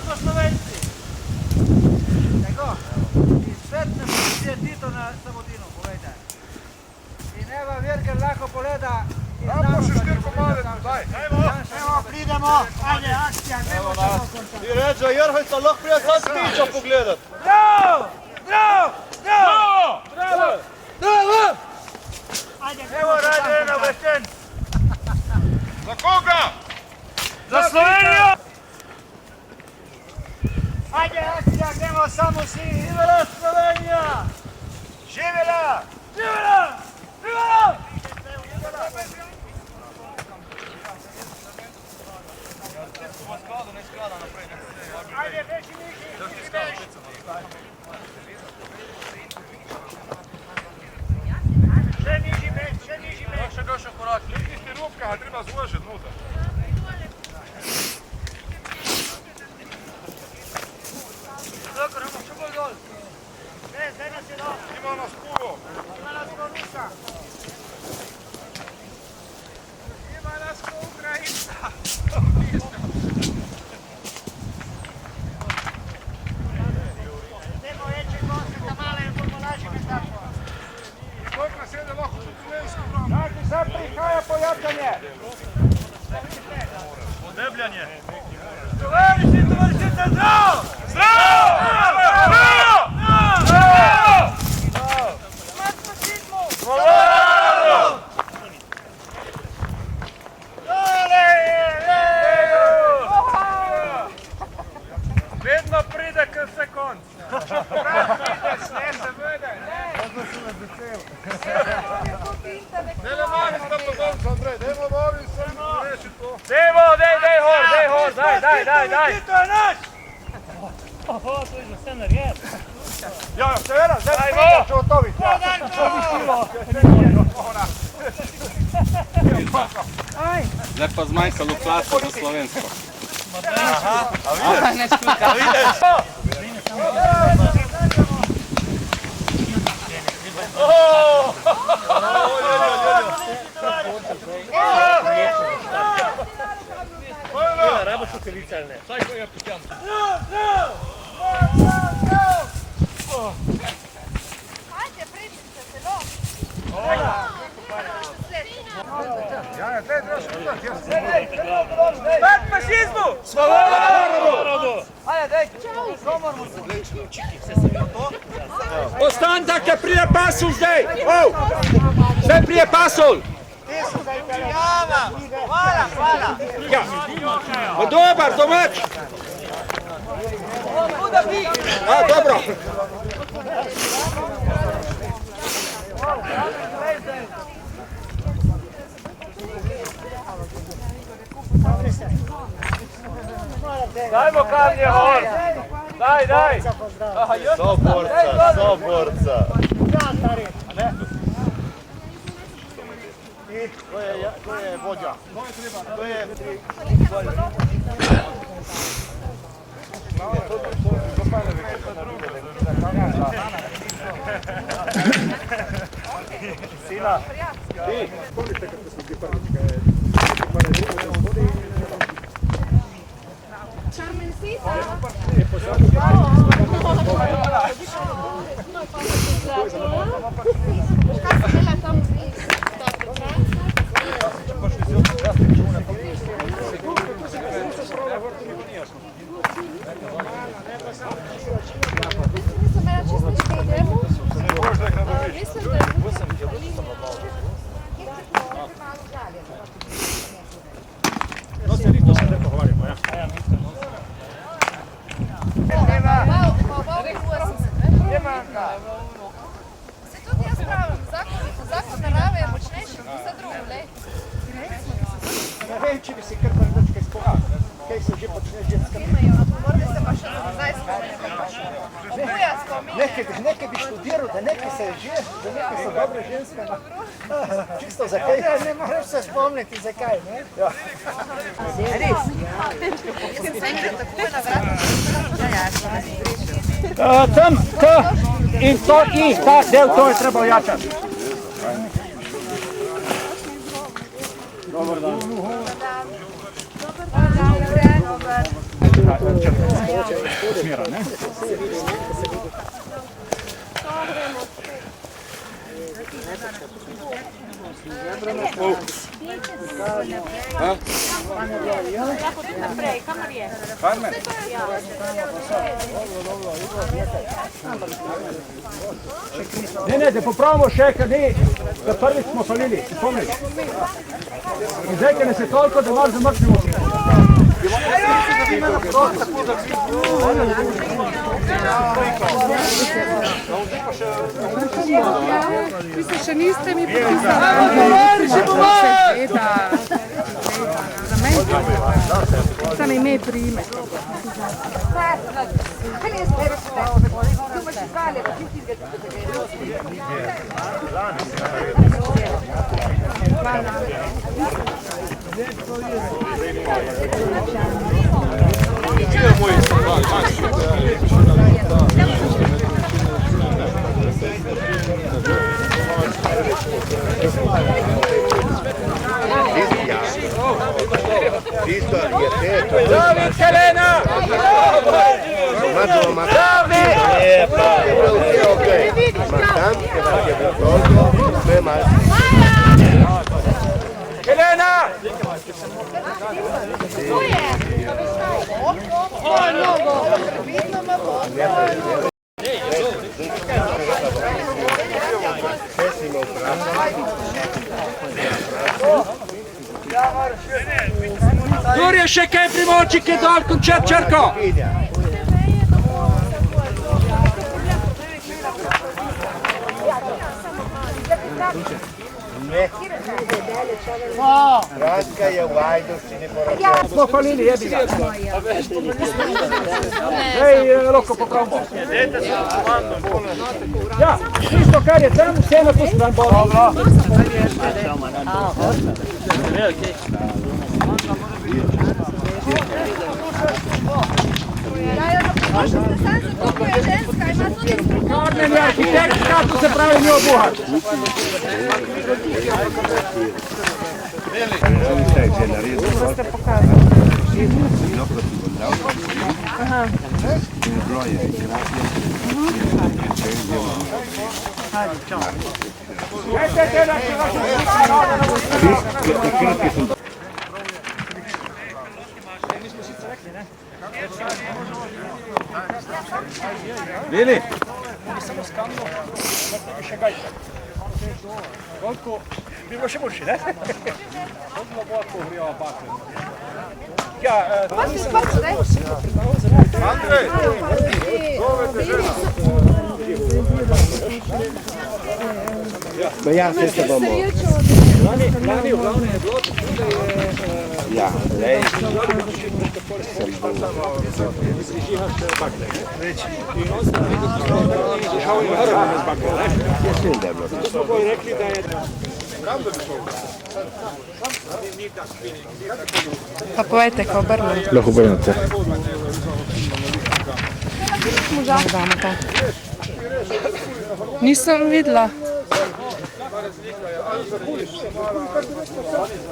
smo Slovenci. Tako. In svet ne pozicije Tito na Samodinu, povejte. In Eva Virger lahko poleda. Ramo še štirko male, daj. Evo, pridemo. Ajde, akcija, gremo še končati. Ti reč, da Jerhojca lahko prija sad stiča pogledat. Bravo! Bravo! Bravo! Bravo! Bravo! Evo, radi eno večen. Za koga? Za Slovenijo! Ajde, akcija, gremo samo svi. Živela Slovenija! Živela! Živela! Živela! Ajde, veći Miki! Še niži beč, še niži beč! Še korak. Ti rupka, a treba zložiti nuda. Loko, Ramo, še bolj dol! Ne, zdaj nas je dol! Ima nas puno. Ima nas ko Ruska! Ima nas ko Ukrajinca! Idemo veće konce, da male pomolažime tako! Koliko nas jede lahko tudi slovenski bram? Znači, sad prihaja pojačanje! Podebljanje. Slovenci, tovaršice, zdravo! Zdravo! Zdravo! Zdravo! Smrt fašizmu! Slovensko! Vedno pride, kad se konc. Ne se vede. Dajmo mali sam do konca, Andrej. Dajmo mali sam reši to. Dejmo, dej hor, daj! Tito je naš! To je za scenar, je. Ja, Severa, zdaj Dajmo! ću otoviti. Zdaj pa zmanjkalo placa za slovensko. Aha, a vidiš? Rabo šukalica ali ne? Saj ko ga pitjam. Ajde, primite se, no. Ja, daj, trebaš udati. Smrt fašizmu! Slobodu! Ajde, dej! Komormo se! Ostan da kad prije pasul zdaj! Zdaj prije pasul! Italijana! Hvala! No dobar, domać! Kuda bi? A, dobro! Dajmo kamnje hor! Daj! Soborca. To je vođa. To je... Sina. Se tudi jaz pravim, zakon narave je močnejši, kot vse drugo, lej. Ne vem, če bi si kar prvička izpovedal. Kaj se že počne ženska? Imajo, morali se pa še nazaj spomniti. Obuja spominje. Nekaj bi študiral, da nekaj se je že, da nekaj so dobre ženske. Čisto zakaj? Ne moraš se spomniti, zakaj, ne? Ja. Res? Jaz sem se enkrat takoj na vrata. Tam, in to, ta del, to je treba ojačati. Ne, da popravimo še, kad ne, da prvič smo falili, si pomniš. In zdaj, kad nas je toliko, da malo zamrknimo. Vi se še niste mi popisali. Seveda. Za meni. Sam ime i prime. David, Helena! Helena! Duri še kaj primoči, kaj dol, končet črko! Ranka je v Ajdovščini poročena. Smo falili, jebi ga. Ej, lahko popravimo. Ja, isto kar je tam, vse na to stran bolj. Korneni arhitekt, kako se pravi njo buhat. Vili? Koliko? Bilo še boljši, ne? Koliko bo pogrijava bakle? Ja, Andrej, zovete žena. Ma ja, sve se bomo. Lani v glavne je bilo, da je... Ja, lej. Izrižihaš bakle. In on se izrižal in hrvame z bakle, ne? Ja, sve da je bilo. To smo bolj rekli, da je... Pa povejte, ko obrnem. Lahko obrnete. Damo to. Nisem videla.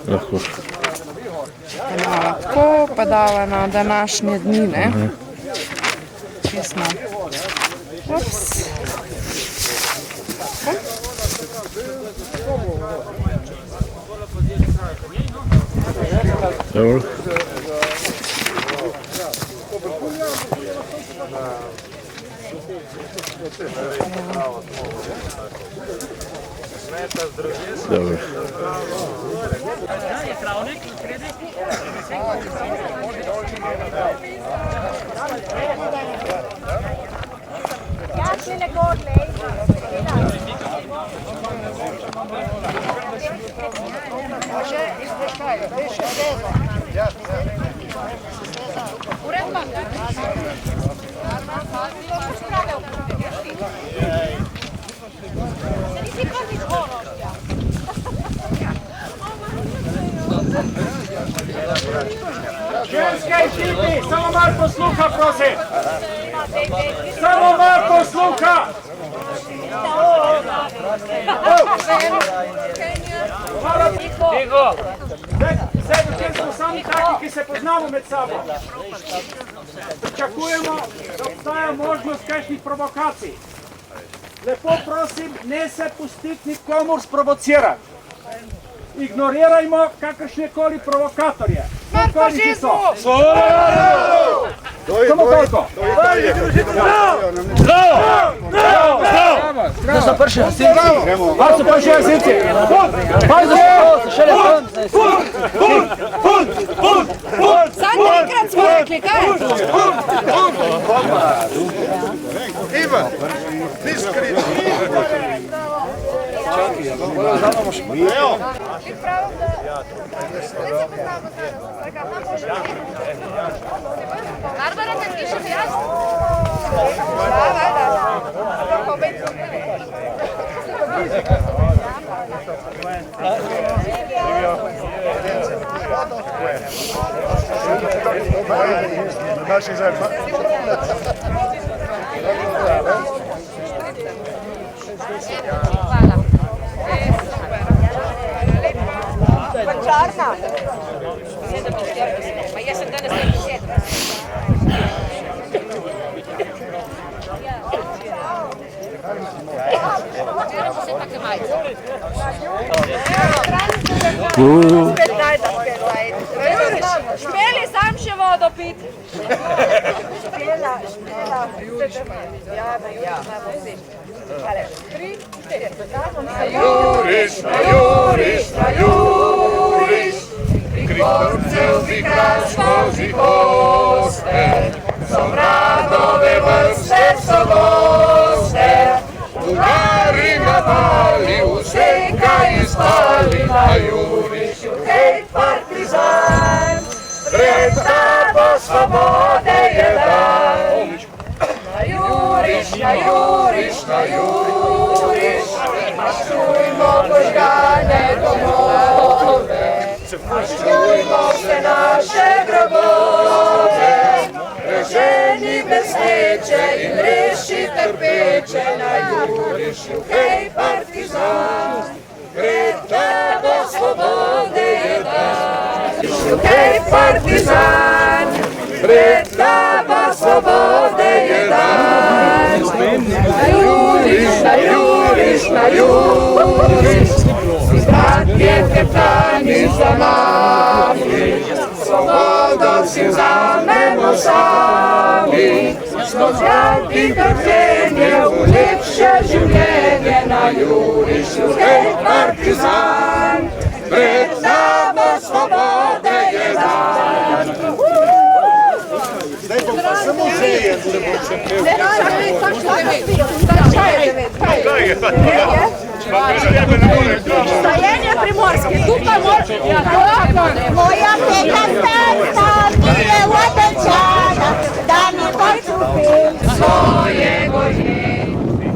Lahko. Tako pa dala na današnje dni, ne? Kje smo? Ups. Dobro. Dobro. Ženske ekipi, samo malo posluha, prosim. Samo malo posluha. Tiho! Zdaj taki, ki se poznamo med sabo. Pričakujemo, da obstaja možnost kakšnih provokacij. Lepo prosim, ne se pustiti nikomur sprovocirati. Ignorirajmo kakršnekoli provokatorje. Fašizmu! Samo toliko. Da so prši gasilci. Pa so prši gasilci. Sad trikrat smo rekli, kaj? Ivan, niš kriči. Barbara, kad piše pijaz? Da. Čarna. Pa ja sam danas neki sjedla. Špeli, sam še vodo pit. Špela. Ja. Juriš, Kriktorcev vikrač skozi hoste, so mradove vrste so goste, Ugari napali, vseka izpali, na Jurišu, hej partizan, pred tabo svobode je dan. Na Juriš, maščujmo požgane domove, maščujmo se naše grobove, reženi besneče in reši trpeče, na Jurišu, hej partizan, pred tabo svobode je dan. Hej partizan, pred tabo svobode je dan. Na Juriš, bratje teptani za nami, svobodo si vzamemo sami, smo zjati trpljenje v lepše življenje, na Jurišu, hej partizan, pred tabo svobode je dan. Zdaj bo pa samo zejen, se bo še Stajenje Primorske, tukaj moče. Moja peka starca mi je obećana, da mi bojcu pil Svoje goje,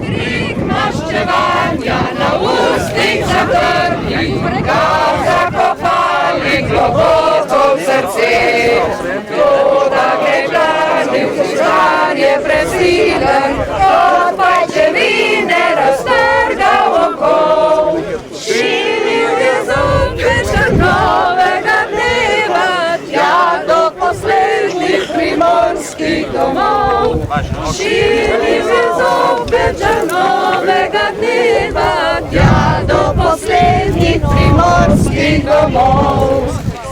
krik maščevanja na ustih zatrli, ga zakopali globoko v srce. Toda gledani vzdan je presilen, od pajčevine raztrgal okol. Širil je zombe črnovega dneva, tja do poslednjih primorskih domov. Širil je zombe črnovega dneva, tja do poslednjih primorskih domov.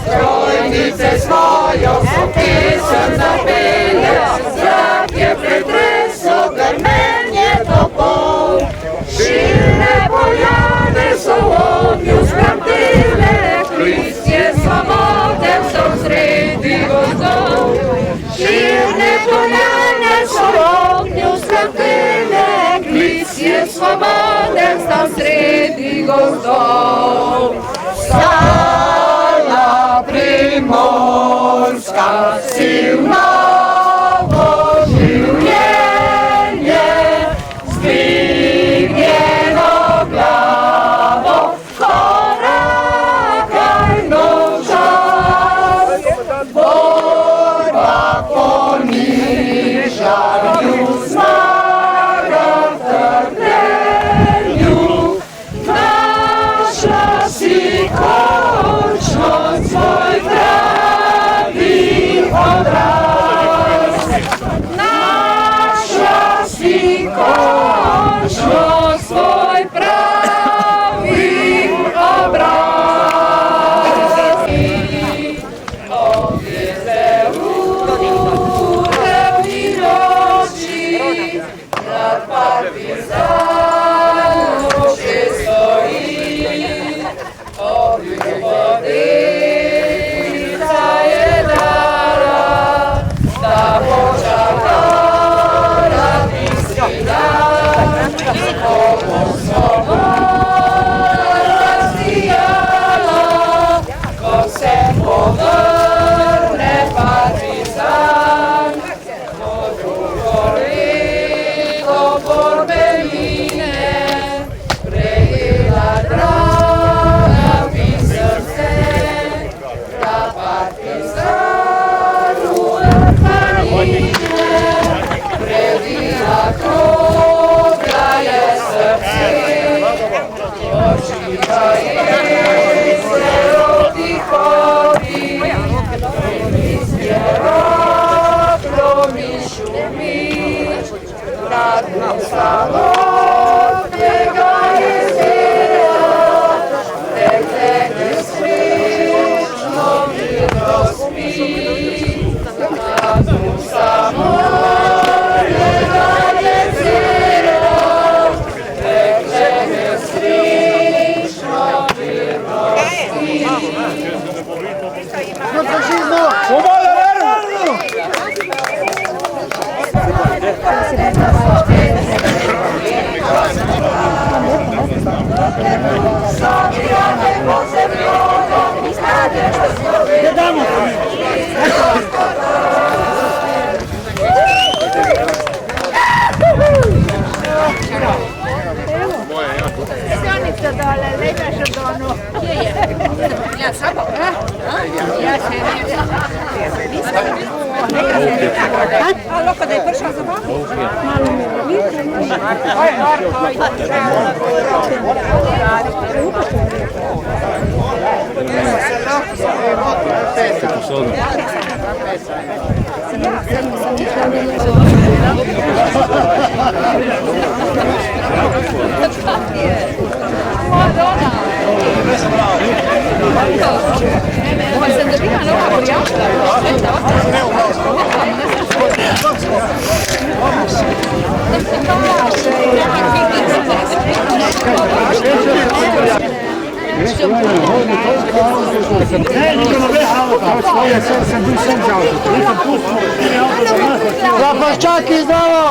Strojnice svojo so pesem zapele, zrak je pretreslo grmenje topov. Širne poljane so v ognju zgrabdele, listje svobode so sredi gozdov. Širne poljane so v ognju zgrabdele, listje svobode so sredi gozdov. Primorska si v novo življenje, zdvignjeno glavo, korakaj nočas. Borba po nižanju, zmaga v trpljenju, naša si Zapaščaki, zdravo!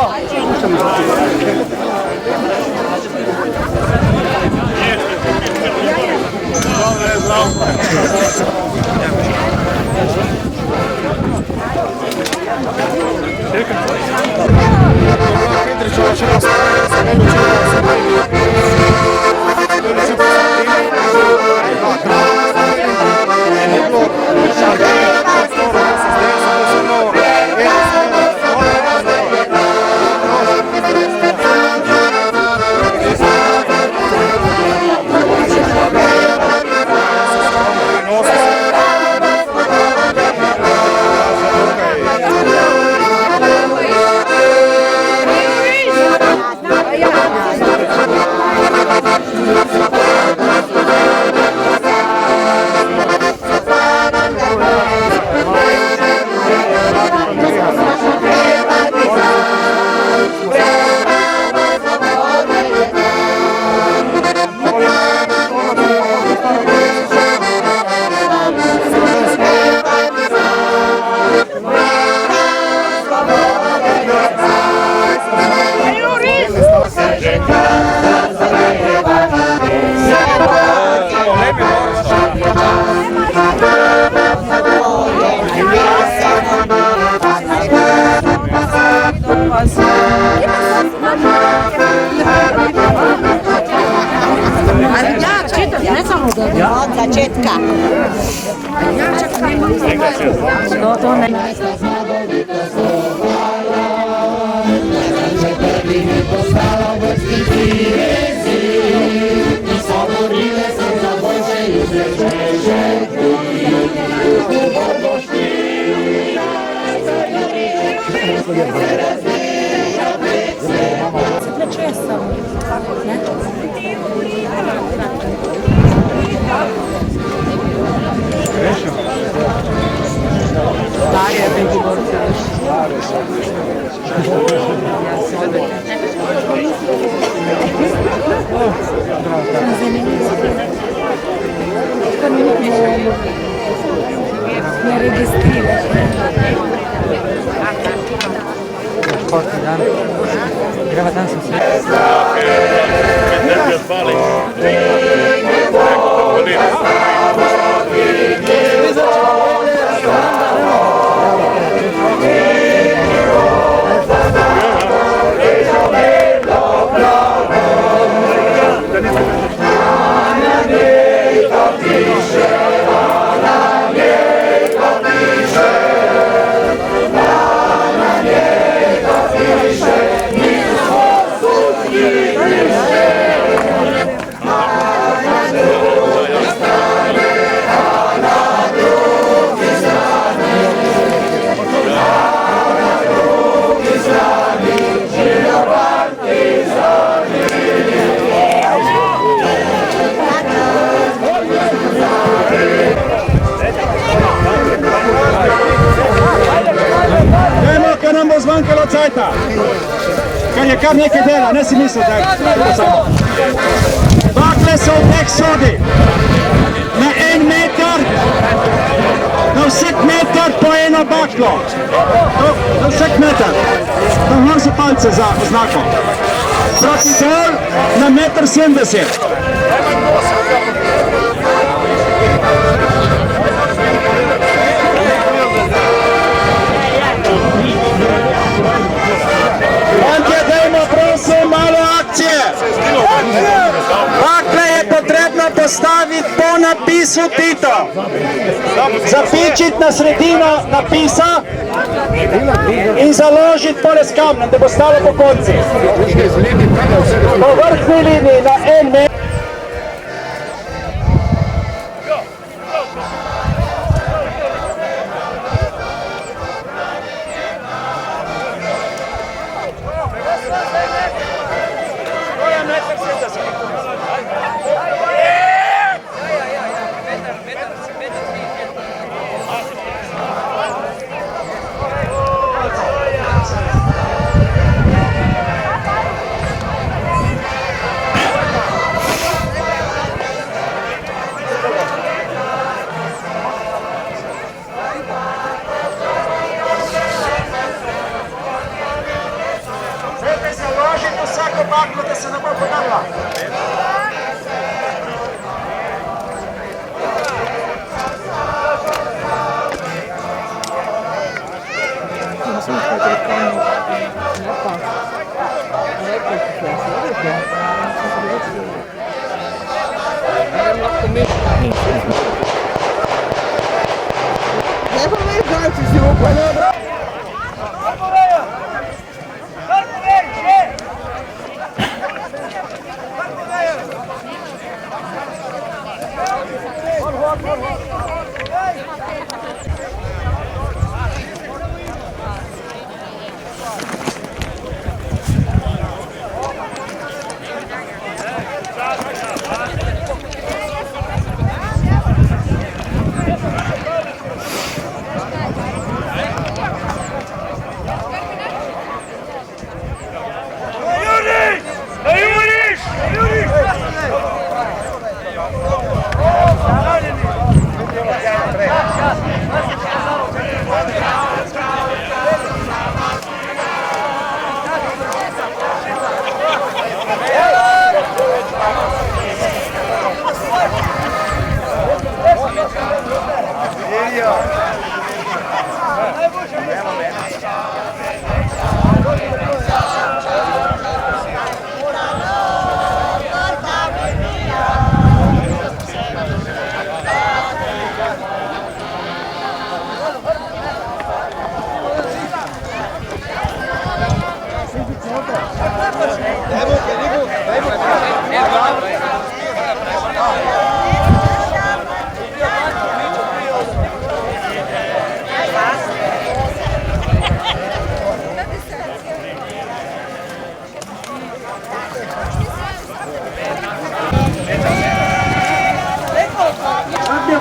Od začetka. Ne registriraš. Greva tam sem se. Zmanjkalo cajta, kar je kar nekaj dela, ne si mislil, da je samo. Bakle so v teh sodi, na 1 meter, na vsak meter po eno baklo, na vsak meter, tam imam se palce za oznako. Proti dol na 1,70 m. Bakle je potrebno postaviti po napisu Tito. Zapičiti na sredino napisa in založiti pole s kamnem, da bo stalo po konci. Po vrhnji liniji na 1 meter. Baklo, da se ne bo podala. Leva meio gás, senhor, vai lembrar.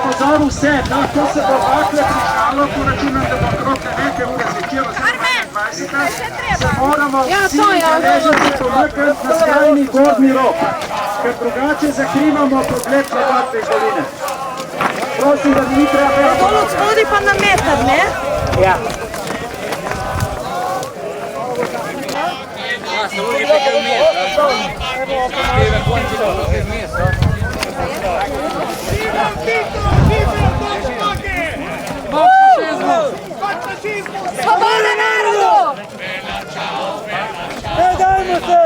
Pozoril vse, da to se bo bakle prišalo, ko računam, da bo okrog neke ure zvečer, 27. se moramo vsi udeležiti pomikati na skrajni gornji rok, ker drugače zakrivamo pogled na Batve doline. prosim za Dimitra Pera. Dol od spodaj pa na metar, ne? Ja. Sloboda narodu! Ne dajmo se!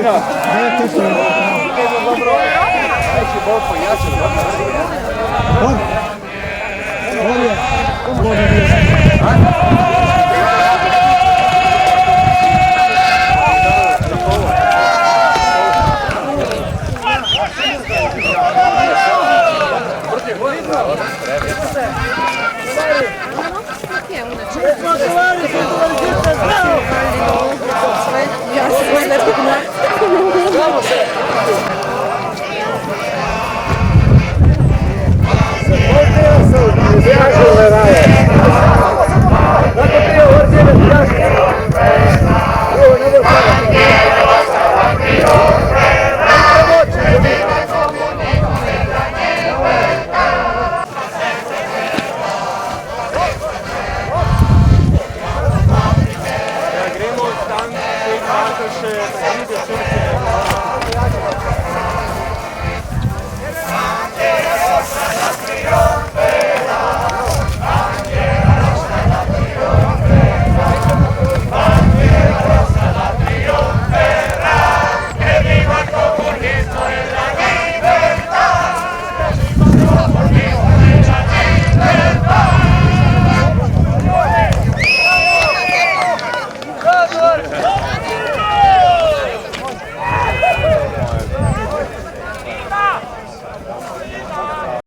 Ja se